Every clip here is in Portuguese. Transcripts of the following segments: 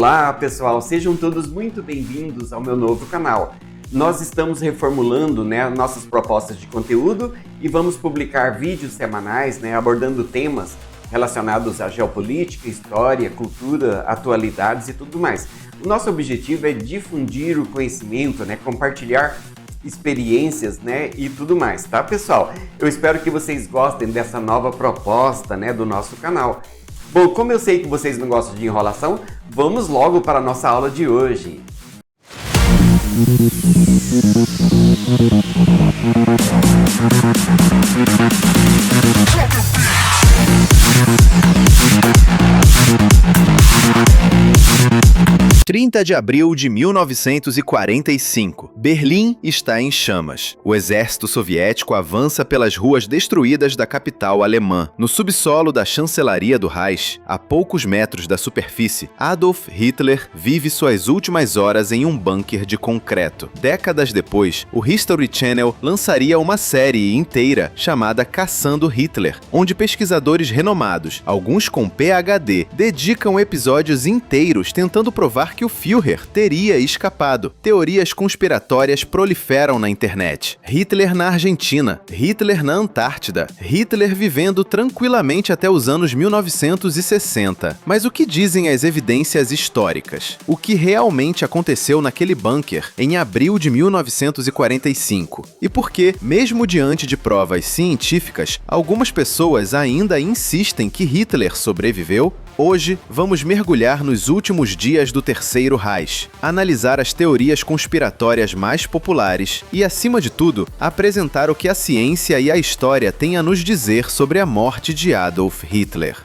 Olá pessoal, sejam todos muito bem-vindos ao meu novo canal. Nós estamos reformulando nossas propostas de conteúdo e vamos publicar vídeos semanais abordando temas relacionados à geopolítica, história, cultura, atualidades e tudo mais. O nosso objetivo é difundir o conhecimento, compartilhar experiências e tudo mais, tá pessoal? Eu espero que vocês gostem dessa nova proposta do nosso canal. Bom, como eu sei que vocês não gostam de enrolação, vamos logo para a nossa aula de hoje. 30 de abril de 1945. Berlim está em chamas. O exército soviético avança pelas ruas destruídas da capital alemã. No subsolo da chancelaria do Reich, a poucos metros da superfície, Adolf Hitler vive suas últimas horas em um bunker de concreto. Décadas depois, o History Channel lançaria uma série inteira chamada Caçando Hitler, onde pesquisadores renomados, alguns com PhD, dedicam episódios inteiros tentando provar que o Führer teria escapado. Teorias conspiratórias proliferam na internet. Hitler na Argentina, Hitler na Antártida, Hitler vivendo tranquilamente até os anos 1960. Mas o que dizem as evidências históricas? O que realmente aconteceu naquele bunker em abril de 1945? E por que, mesmo diante de provas científicas, algumas pessoas ainda insistem que Hitler sobreviveu? Hoje, vamos mergulhar nos últimos dias do Terceiro Reich, analisar as teorias conspiratórias mais populares e, acima de tudo, apresentar o que a ciência e a história têm a nos dizer sobre a morte de Adolf Hitler.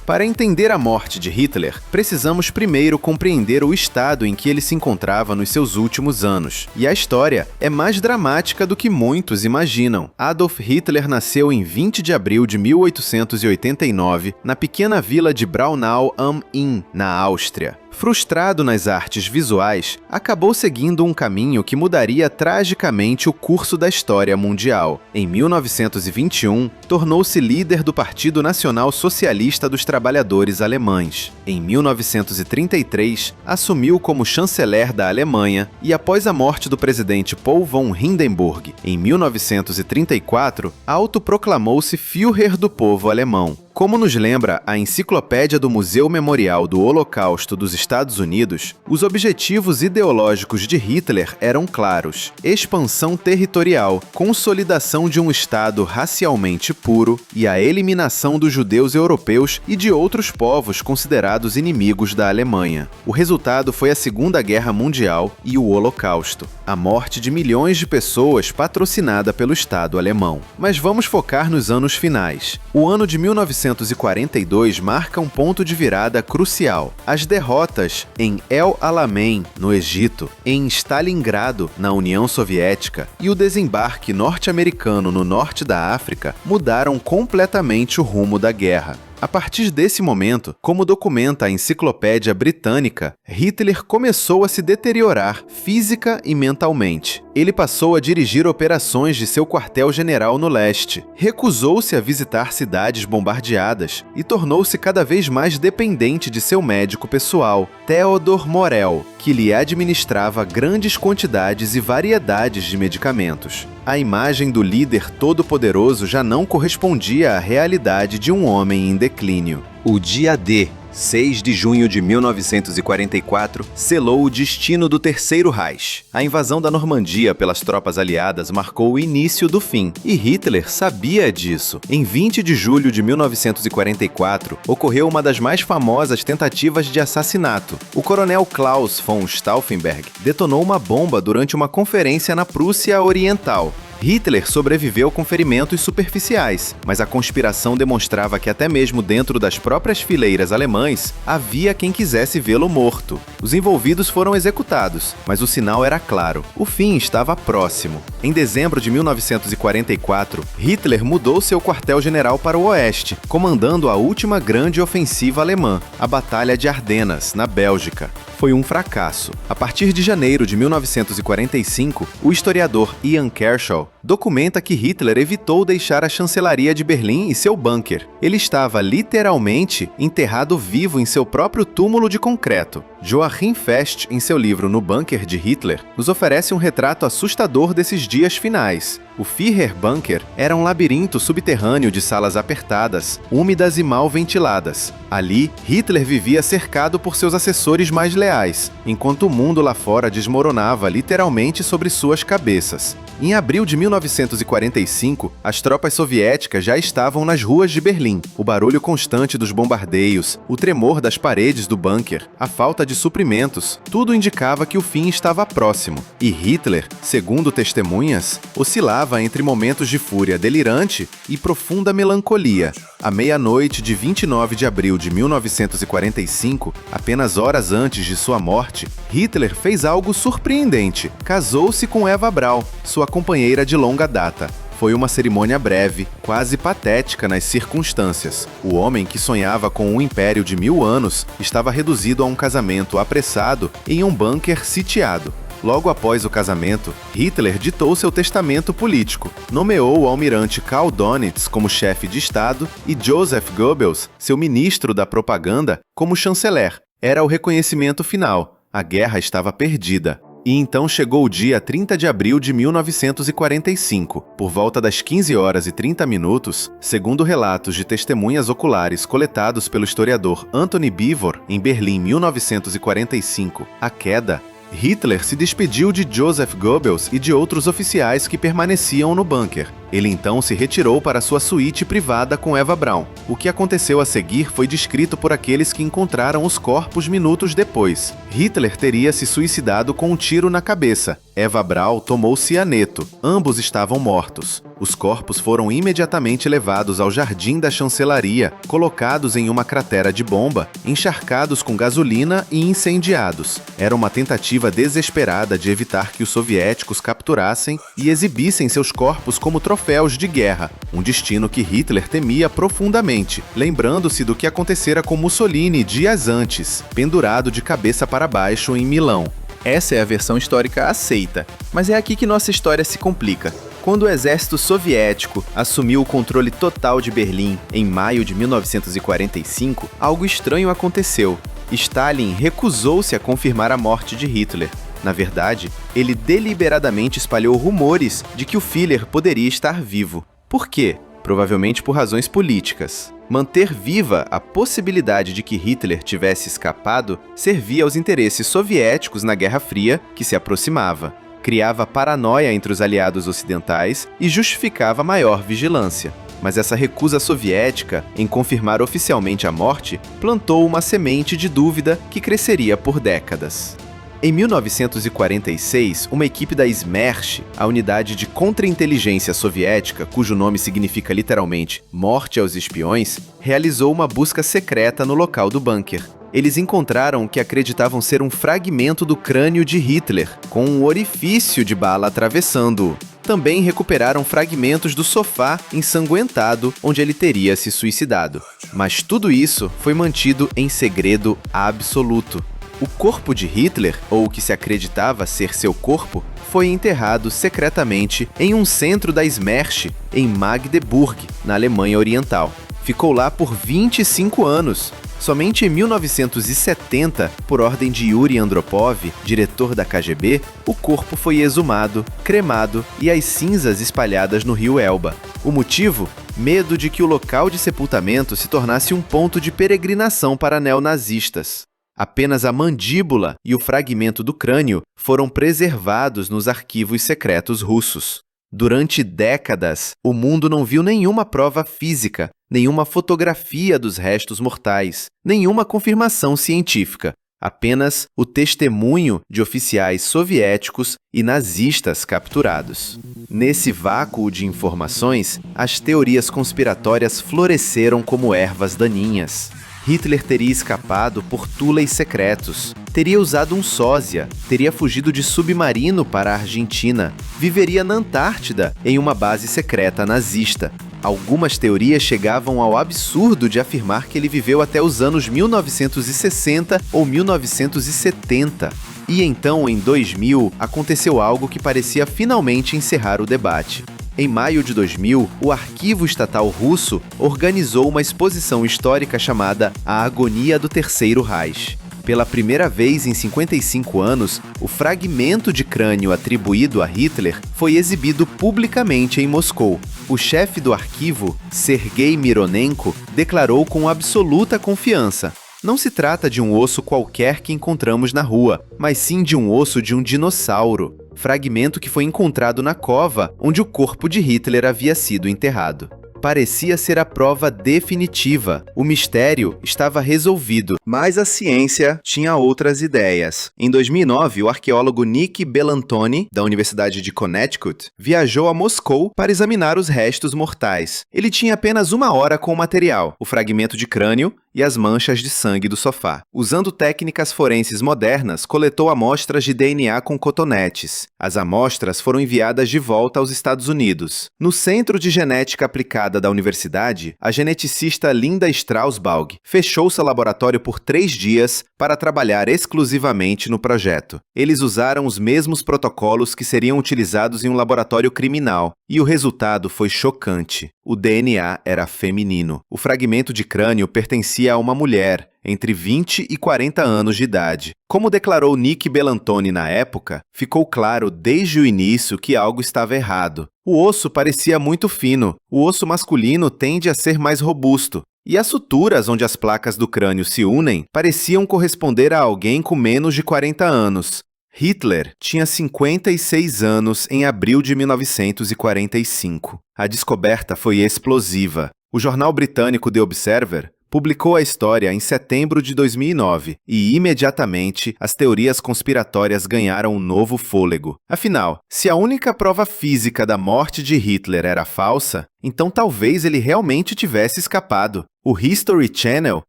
Para entender a morte de Hitler, precisamos primeiro compreender o estado em que ele se encontrava nos seus últimos anos. E a história é mais dramática do que muitos imaginam. Adolf Hitler nasceu em 20 de abril de 1889, na pequena vila de Braunau am Inn, na Áustria. Frustrado nas artes visuais, acabou seguindo um caminho que mudaria tragicamente o curso da história mundial. Em 1921, tornou-se líder do Partido Nacional Socialista dos Trabalhadores Alemães. Em 1933, assumiu como chanceler da Alemanha e, após a morte do presidente Paul von Hindenburg, em 1934, autoproclamou-se Führer do povo alemão. Como nos lembra a Enciclopédia do Museu Memorial do Holocausto dos Estados Unidos, os objetivos ideológicos de Hitler eram claros: expansão territorial, consolidação de um Estado racialmente puro e a eliminação dos judeus europeus e de outros povos considerados inimigos da Alemanha. O resultado foi a Segunda Guerra Mundial e o Holocausto, a morte de milhões de pessoas patrocinada pelo Estado alemão. Mas vamos focar nos anos finais. O ano de 1942 marca um ponto de virada crucial. As derrotas em El Alamein, no Egito, em Stalingrado, na União Soviética, e o desembarque norte-americano no norte da África mudaram completamente o rumo da guerra. A partir desse momento, como documenta a Enciclopédia Britânica, Hitler começou a se deteriorar física e mentalmente. Ele passou a dirigir operações de seu quartel-general no leste, recusou-se a visitar cidades bombardeadas e tornou-se cada vez mais dependente de seu médico pessoal, Theodor Morell, que lhe administrava grandes quantidades e variedades de medicamentos. A imagem do líder todo-poderoso já não correspondia à realidade de um homem em declínio. O dia D, 6 de junho de 1944, selou o destino do Terceiro Reich. A invasão da Normandia pelas tropas aliadas marcou o início do fim, e Hitler sabia disso. Em 20 de julho de 1944, ocorreu uma das mais famosas tentativas de assassinato. O coronel Klaus von Stauffenberg detonou uma bomba durante uma conferência na Prússia Oriental. Hitler sobreviveu com ferimentos superficiais, mas a conspiração demonstrava que até mesmo dentro das próprias fileiras alemãs, havia quem quisesse vê-lo morto. Os envolvidos foram executados, mas o sinal era claro: o fim estava próximo. Em dezembro de 1944, Hitler mudou seu quartel-general para o oeste, comandando a última grande ofensiva alemã, a Batalha de Ardenas, na Bélgica. Foi um fracasso. A partir de janeiro de 1945, o historiador Ian Kershaw documenta que Hitler evitou deixar a chancelaria de Berlim e seu bunker. Ele estava literalmente enterrado vivo em seu próprio túmulo de concreto. Joachim Fest, em seu livro No Bunker de Hitler, nos oferece um retrato assustador desses dias finais. O Führerbunker era um labirinto subterrâneo de salas apertadas, úmidas e mal ventiladas. Ali, Hitler vivia cercado por seus assessores mais leais, enquanto o mundo lá fora desmoronava literalmente sobre suas cabeças. Em abril de 1945, as tropas soviéticas já estavam nas ruas de Berlim. O barulho constante dos bombardeios, o tremor das paredes do bunker, a falta de suprimentos, tudo indicava que o fim estava próximo. E Hitler, segundo testemunhas, oscilava entre momentos de fúria delirante e profunda melancolia. À meia-noite de 29 de abril de 1945, apenas horas antes de sua morte, Hitler fez algo surpreendente. Casou-se com Eva Braun, sua companheira de longa data. Foi uma cerimônia breve, quase patética nas circunstâncias. O homem que sonhava com um império de 1000 anos estava reduzido a um casamento apressado em um bunker sitiado. Logo após o casamento, Hitler ditou seu testamento político, nomeou o almirante Karl Donitz como chefe de Estado e Joseph Goebbels, seu ministro da propaganda, como chanceler. Era o reconhecimento final. A guerra estava perdida. E então chegou o dia 30 de abril de 1945. Por volta das 15 horas e 30 minutos, segundo relatos de testemunhas oculares coletados pelo historiador Anthony Beevor em Berlim, 1945, a queda, Hitler se despediu de Joseph Goebbels e de outros oficiais que permaneciam no bunker. Ele então se retirou para sua suíte privada com Eva Braun. O que aconteceu a seguir foi descrito por aqueles que encontraram os corpos minutos depois. Hitler teria se suicidado com um tiro na cabeça. Eva Braun tomou cianeto. Ambos estavam mortos. Os corpos foram imediatamente levados ao jardim da chancelaria, colocados em uma cratera de bomba, encharcados com gasolina e incendiados. Era uma tentativa desesperada de evitar que os soviéticos capturassem e exibissem seus corpos como troféus de guerra, um destino que Hitler temia profundamente, lembrando-se do que acontecera com Mussolini dias antes, pendurado de cabeça para baixo em Milão. Essa é a versão histórica aceita, mas é aqui que nossa história se complica. Quando o exército soviético assumiu o controle total de Berlim em maio de 1945, algo estranho aconteceu. Stalin recusou-se a confirmar a morte de Hitler. Na verdade, ele deliberadamente espalhou rumores de que o Führer poderia estar vivo. Por quê? Provavelmente por razões políticas. Manter viva a possibilidade de que Hitler tivesse escapado servia aos interesses soviéticos na Guerra Fria, que se aproximava. Criava paranoia entre os aliados ocidentais e justificava maior vigilância. Mas essa recusa soviética em confirmar oficialmente a morte plantou uma semente de dúvida que cresceria por décadas. Em 1946, uma equipe da Smersh, a unidade de contra-inteligência soviética, cujo nome significa literalmente morte aos espiões, realizou uma busca secreta no local do bunker. Eles encontraram o que acreditavam ser um fragmento do crânio de Hitler, com um orifício de bala atravessando-o. Também recuperaram fragmentos do sofá ensanguentado onde ele teria se suicidado. Mas tudo isso foi mantido em segredo absoluto. O corpo de Hitler, ou o que se acreditava ser seu corpo, foi enterrado secretamente em um centro da Smersh, em Magdeburg, na Alemanha Oriental. Ficou lá por 25 anos. Somente em 1970, por ordem de Yuri Andropov, diretor da KGB, o corpo foi exumado, cremado e as cinzas espalhadas no rio Elba. O motivo? Medo de que o local de sepultamento se tornasse um ponto de peregrinação para neonazistas. Apenas a mandíbula e o fragmento do crânio foram preservados nos arquivos secretos russos. Durante décadas, o mundo não viu nenhuma prova física, nenhuma fotografia dos restos mortais, nenhuma confirmação científica, apenas o testemunho de oficiais soviéticos e nazistas capturados. Nesse vácuo de informações, as teorias conspiratórias floresceram como ervas daninhas. Hitler teria escapado por túneis secretos, teria usado um sósia, teria fugido de submarino para a Argentina, viveria na Antártida em uma base secreta nazista. Algumas teorias chegavam ao absurdo de afirmar que ele viveu até os anos 1960 ou 1970. E então, em 2000, aconteceu algo que parecia finalmente encerrar o debate. Em maio de 2000, o Arquivo Estatal Russo organizou uma exposição histórica chamada A Agonia do Terceiro Reich. Pela primeira vez em 55 anos, o fragmento de crânio atribuído a Hitler foi exibido publicamente em Moscou. O chefe do arquivo, Sergei Mironenko, declarou com absoluta confiança: não se trata de um osso qualquer que encontramos na rua, mas sim de um osso de um dinossauro, fragmento que foi encontrado na cova onde o corpo de Hitler havia sido enterrado. Parecia ser a prova definitiva. O mistério estava resolvido, mas a ciência tinha outras ideias. Em 2009, o arqueólogo Nick Bellantoni, da Universidade de Connecticut, viajou a Moscou para examinar os restos mortais. Ele tinha apenas 1 hora com o material, o fragmento de crânio e as manchas de sangue do sofá. Usando técnicas forenses modernas, coletou amostras de DNA com cotonetes. As amostras foram enviadas de volta aos Estados Unidos. No Centro de Genética Aplicada da universidade, a geneticista Linda Strausbaugh fechou seu laboratório por 3 dias para trabalhar exclusivamente no projeto. Eles usaram os mesmos protocolos que seriam utilizados em um laboratório criminal, e o resultado foi chocante. O DNA era feminino. O fragmento de crânio pertencia a uma mulher, entre 20 e 40 anos de idade. Como declarou Nick Bellantoni na época, ficou claro desde o início que algo estava errado. O osso parecia muito fino. O osso masculino tende a ser mais robusto. E as suturas onde as placas do crânio se unem pareciam corresponder a alguém com menos de 40 anos. Hitler tinha 56 anos em abril de 1945. A descoberta foi explosiva. O jornal britânico The Observer publicou a história em setembro de 2009 e, imediatamente, as teorias conspiratórias ganharam um novo fôlego. Afinal, se a única prova física da morte de Hitler era falsa, então talvez ele realmente tivesse escapado. O History Channel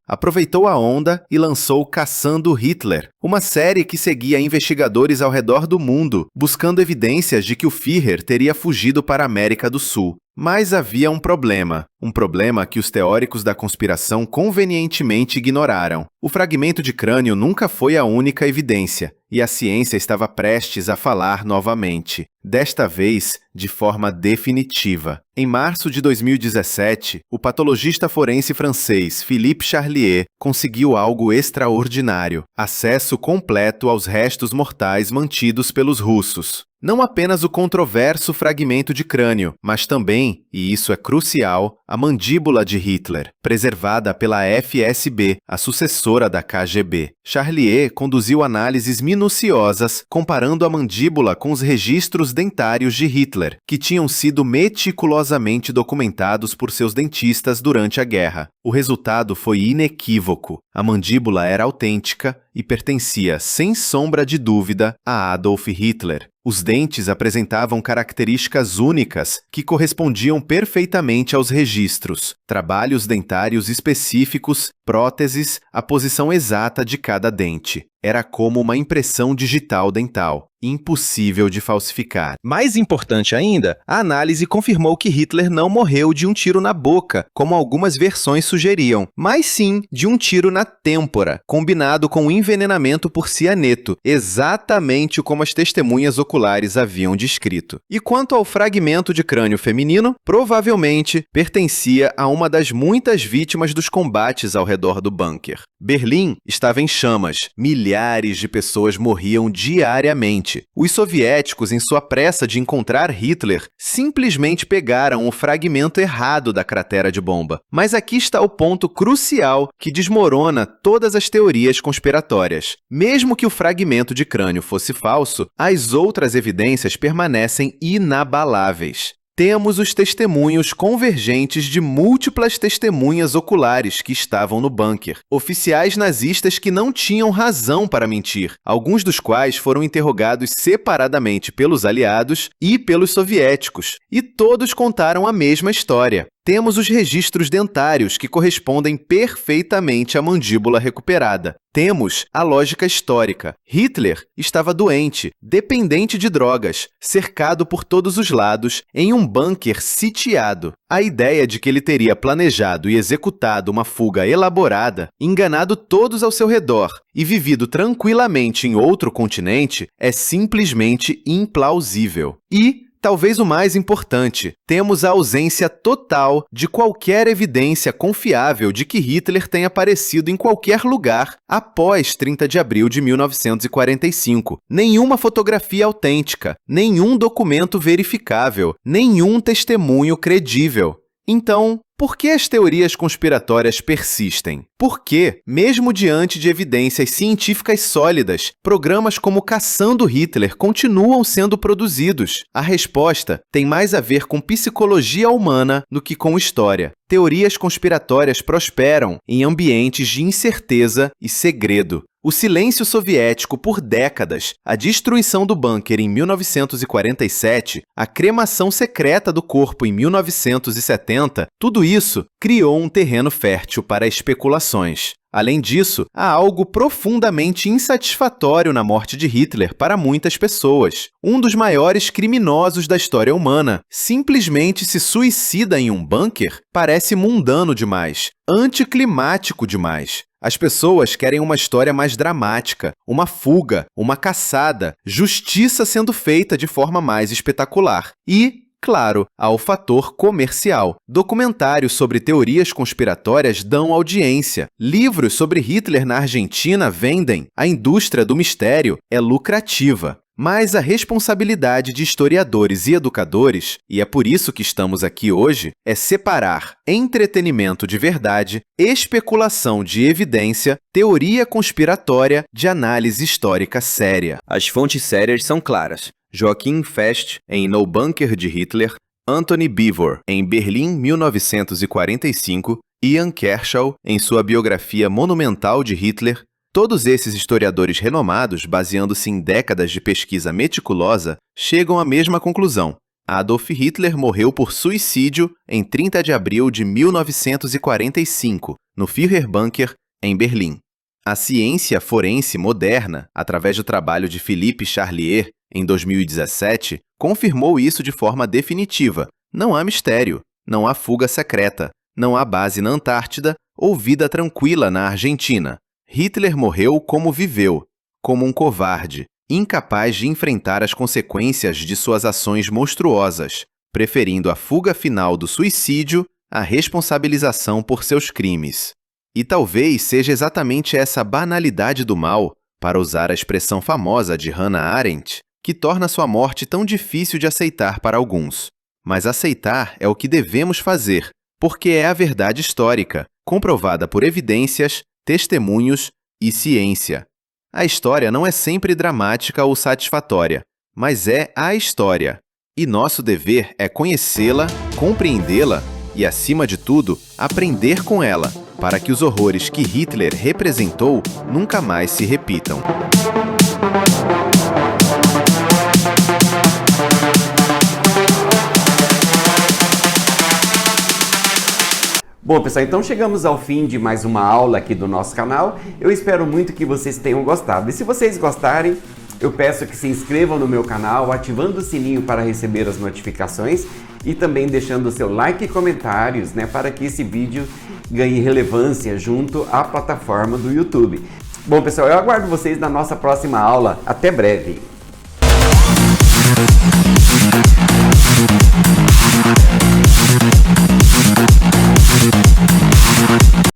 aproveitou a onda e lançou Caçando Hitler, uma série que seguia investigadores ao redor do mundo, buscando evidências de que o Führer teria fugido para a América do Sul. Mas havia um problema que os teóricos da conspiração convenientemente ignoraram. O fragmento de crânio nunca foi a única evidência, e a ciência estava prestes a falar novamente. Desta vez, de forma definitiva. Em março de 2017, o patologista forense francês Philippe Charlier conseguiu algo extraordinário: acesso completo aos restos mortais mantidos pelos russos. Não apenas o controverso fragmento de crânio, mas também, e isso é crucial, a mandíbula de Hitler, preservada pela FSB, a sucessora da KGB. Charlier conduziu análises minuciosas comparando a mandíbula com os registros dentários de Hitler, que tinham sido meticulosamente documentados por seus dentistas durante a guerra. O resultado foi inequívoco. A mandíbula era autêntica e pertencia, sem sombra de dúvida, a Adolf Hitler. Os dentes apresentavam características únicas que correspondiam perfeitamente aos registros: trabalhos dentários específicos, próteses, a posição exata de cada dente. Era como uma impressão digital dental, impossível de falsificar. Mais importante ainda, a análise confirmou que Hitler não morreu de um tiro na boca, como algumas versões sugeriam, mas sim de um tiro na têmpora, combinado com envenenamento por cianeto, exatamente como as testemunhas oculares haviam descrito. E quanto ao fragmento de crânio feminino, provavelmente pertencia a uma das muitas vítimas dos combates ao redor do bunker. Berlim estava em chamas. Milhares de pessoas morriam diariamente. Os soviéticos, em sua pressa de encontrar Hitler, simplesmente pegaram o fragmento errado da cratera de bomba. Mas aqui está o ponto crucial que desmorona todas as teorias conspiratórias. Mesmo que o fragmento de crânio fosse falso, as outras evidências permanecem inabaláveis. Temos os testemunhos convergentes de múltiplas testemunhas oculares que estavam no bunker. Oficiais nazistas que não tinham razão para mentir, alguns dos quais foram interrogados separadamente pelos aliados e pelos soviéticos. E todos contaram a mesma história. Temos os registros dentários que correspondem perfeitamente à mandíbula recuperada. Temos a lógica histórica. Hitler estava doente, dependente de drogas, cercado por todos os lados, em um bunker sitiado. A ideia de que ele teria planejado e executado uma fuga elaborada, enganado todos ao seu redor e vivido tranquilamente em outro continente é simplesmente implausível. E talvez o mais importante, temos a ausência total de qualquer evidência confiável de que Hitler tenha aparecido em qualquer lugar após 30 de abril de 1945. Nenhuma fotografia autêntica, nenhum documento verificável, nenhum testemunho credível. Então, por que as teorias conspiratórias persistem? Por que, mesmo diante de evidências científicas sólidas, programas como Caçando Hitler continuam sendo produzidos? A resposta tem mais a ver com psicologia humana do que com história. Teorias conspiratórias prosperam em ambientes de incerteza e segredo. O silêncio soviético por décadas, a destruição do bunker em 1947, a cremação secreta do corpo em 1970, tudo isso criou um terreno fértil para especulações. Além disso, há algo profundamente insatisfatório na morte de Hitler para muitas pessoas. Um dos maiores criminosos da história humana simplesmente se suicida em um bunker? Parece mundano demais, anticlimático demais. As pessoas querem uma história mais dramática, uma fuga, uma caçada, justiça sendo feita de forma mais espetacular. E, claro, há o fator comercial. Documentários sobre teorias conspiratórias dão audiência. Livros sobre Hitler na Argentina vendem. A indústria do mistério é lucrativa. Mas a responsabilidade de historiadores e educadores, e é por isso que estamos aqui hoje, é separar entretenimento de verdade, especulação de evidência, teoria conspiratória de análise histórica séria. As fontes sérias são claras. Joachim Fest, em No Bunker de Hitler, Anthony Beevor, em Berlim, 1945, Ian Kershaw, em sua biografia monumental de Hitler. Todos esses historiadores renomados, baseando-se em décadas de pesquisa meticulosa, chegam à mesma conclusão. Adolf Hitler morreu por suicídio em 30 de abril de 1945, no Führerbunker, em Berlim. A ciência forense moderna, através do trabalho de Philippe Charlier, em 2017, confirmou isso de forma definitiva. Não há mistério, não há fuga secreta, não há base na Antártida ou vida tranquila na Argentina. Hitler morreu como viveu, como um covarde, incapaz de enfrentar as consequências de suas ações monstruosas, preferindo a fuga final do suicídio à responsabilização por seus crimes. E talvez seja exatamente essa banalidade do mal, para usar a expressão famosa de Hannah Arendt, que torna sua morte tão difícil de aceitar para alguns. Mas aceitar é o que devemos fazer, porque é a verdade histórica, comprovada por evidências, testemunhos e ciência. A história não é sempre dramática ou satisfatória, mas é a história. E nosso dever é conhecê-la, compreendê-la e, acima de tudo, aprender com ela, para que os horrores que Hitler representou nunca mais se repitam. Bom, pessoal, então chegamos ao fim de mais uma aula aqui do nosso canal. Eu espero muito que vocês tenham gostado. E se vocês gostarem, eu peço que se inscrevam no meu canal, ativando o sininho para receber as notificações e também deixando o seu like e comentários, para que esse vídeo ganhe relevância junto à plataforma do YouTube. Bom, pessoal, eu aguardo vocês na nossa próxima aula. Até breve!